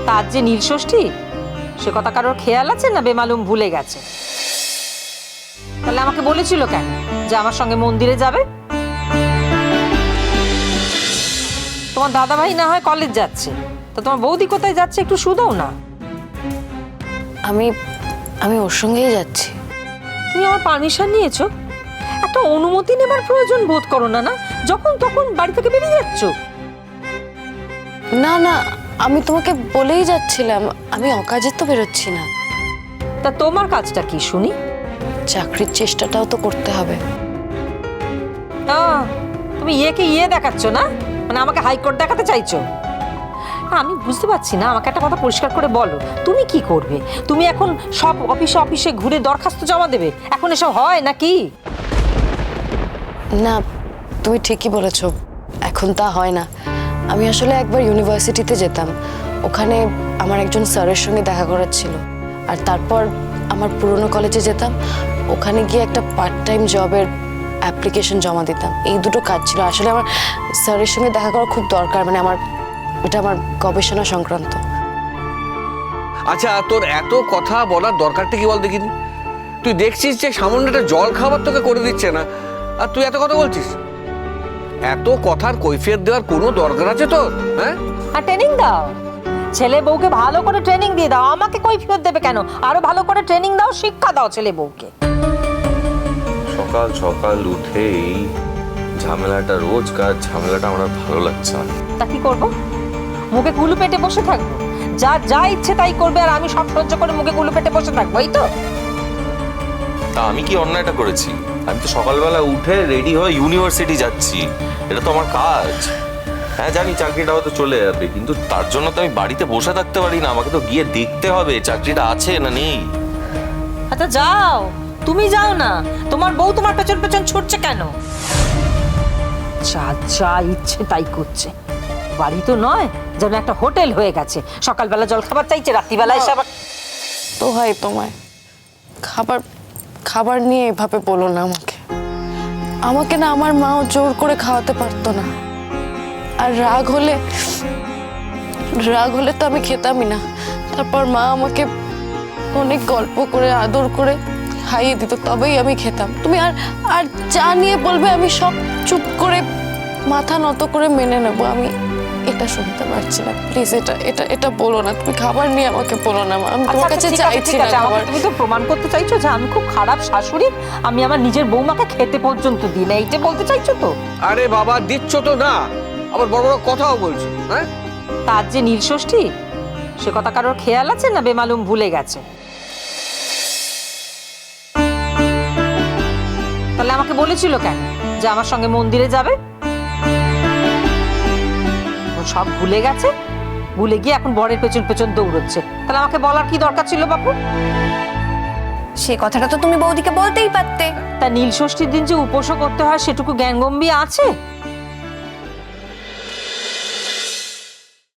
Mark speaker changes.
Speaker 1: তার যে নীল ষষ্ঠী সে কথা কারোর খেয়াল আছে না বেমালুম ভুলে গেছে? তাহলে আমাকে বলেছিল কেন যে আমার সঙ্গে মন্দিরে যাবে? তোমার দাদা ভাই না হয় কলেজ যাচ্ছে, তো তোমার বৌদি কোথায় যাচ্ছে একটু শুধাও না।
Speaker 2: আমি আমি ওর সঙ্গেই যাচ্ছি।
Speaker 1: তুমি আমার পারমিশন নিয়েছো? একটা অনুমতি নেবার প্রয়োজন বোধ করো না? না যখন তখন বাড়ি থেকে বেরিয়ে যাচ্ছ।
Speaker 2: না না, আমি তোমাকে বলেই যাচ্ছিলাম, আমি অকাজে তো বেরোচ্ছি না।
Speaker 1: তা তোমার কাজটা কি শুনি?
Speaker 2: চাকরির চেষ্টাটাও তো করতে হবে।
Speaker 1: তুমি ইয়েকে ইয়ে দেখাচ্ছ না, মানে আমাকে হাইকোর্ট দেখাতে চাইছো? আমি বুঝতে পারছি না, আমাকে একটা কথা পরিষ্কার করে বলো, তুমি কি করবে? তুমি এখন সব অফিসে অফিসে ঘুরে দরখাস্ত জমা দেবে? এখন এসব হয় নাকি?
Speaker 2: না, তুমি ঠিকই বলেছো, এখন তা হয় না। আমি আসলে একবার ইউনিভার্সিটিতে যেতাম, ওখানে আমার একজন স্যারের সঙ্গে দেখা করার ছিল। আর তারপর আমার পুরনো কলেজে যেতাম, ওখানে গিয়ে একটা পার্ট টাইম জবের অ্যাপ্লিকেশন জমা দিতাম। এই দুটো কাজ ছিল। আসলে আমার স্যারের সঙ্গে দেখা করা খুব দরকার, মানে এটা আমার গবেষণা সংক্রান্ত।
Speaker 3: আচ্ছা, তোর এত কথা বলার দরকারটা কি বল দেখিনি? তুই দেখছিস যে সামান্য একটা জল খাবার তোকে করে দিচ্ছে না, আর তুই এত কথা বলছিস? এত কথার কৈফিয়ত দেওয়ার কোনো দরকার আছে তোর? হ্যাঁ,
Speaker 1: আর ট্রেনিং দাও, ছেলে বউকে ভালো করে ট্রেনিং দিয়ে দাও। আমাকে কৈফিয়ত দেবে কেন? আরো ভালো করে ট্রেনিং দাও, শিক্ষা দাও ছেলে বউকে।
Speaker 4: সকাল সকাল উঠেই ঝামেলাটা, রোজকার ঝামেলাটা আমার আর ভালো লাগছে না।
Speaker 1: তা কি করবো? মুখে কুলু পেটে বসে থাকবো? যা যা ইচ্ছে তাই করবে আর আমি সব সহ্য করে মুখে কুলু পেটে বসে থাকবো, এই তো?
Speaker 4: তা আমি কি অন্যায়টা করেছি? আমি তো সকালবেলা উঠে রেডি হয়ে ইউনিভার্সিটি যাচ্ছি, এটা তো আমার কাজ। হ্যাঁ জানি চাকরিটা হয়তো চলে যাবে, কিন্তু তার জন্য তো আমি বাড়িতে বসে থাকতে পারি না, আমাকে তো গিয়ে দেখতে হবে চাকরিটা আছে না নেই।
Speaker 1: আচ্ছা যাও, তুমি যাও না, তোমার বউ তোমার পেছন পেছন ছুটছে কেন? যা যা ইচ্ছে তাই করছে। বাড়ি তো নয়, যেন একটা হোটেল হয়ে গেছে। সকালবেলা জল খাবার চাইছে, রাত্রিবেলা এসে আবার।
Speaker 2: তো হয় তোমায়, খাবার খাবার নিয়ে এভাবে বলো না আমাকে। আমাকে না আমার মাও জোর করে খাওয়াতে পারতো না, আর রাগ হলে তো আমি খেতামই না। তারপর মা আমাকে অনেক গল্প করে আদর করে খাইয়ে দিত, তবেই আমি খেতাম। তুমি আর আর যা নিয়ে বলবে আমি সব চুপ করে মাথা নত করে মেনে নেবো। আমি এটা শুনতে পারছি না, প্লিজ এটা এটা এটা বলো না। তুমি খাবার নিয়ে আমাকে বলো না, আমি তোমার কাছে চাইছি না খাবার।
Speaker 1: তুমি তো প্রমাণ করতে চাইছো যে আমি খুব খারাপ শাশুড়ি, আমি আমার নিজের বৌমাকে খেতে পর্যন্ত দিই না, এইটা বলতে চাইছো তো?
Speaker 3: আরে বাবা, দিচ্ছ তো না, আবার বড় বড় কথাও বলছো। হ্যাঁ,
Speaker 1: তার যে নীল ষষ্ঠী সে কথা কারোর খেয়াল আছে না বেমালুম ভুলে গেছে? তাহলে আমাকে বলেছিল কেন যে আমার সঙ্গে মন্দিরে যাবে? ও সব ভুলে গেছে, ভুলে গিয়ে এখন বরের পেছন পেছন দৌড়চ্ছে। তাহলে আমাকে বলার কি দরকার ছিল বাপু?
Speaker 5: সে কথাটা তো তুমি বৌদিকে বলতেই পারতে।
Speaker 1: তা নীল ষষ্ঠীর দিন যে উপোসও করতে হয় সেটুকু জ্ঞানগম্যি আছে?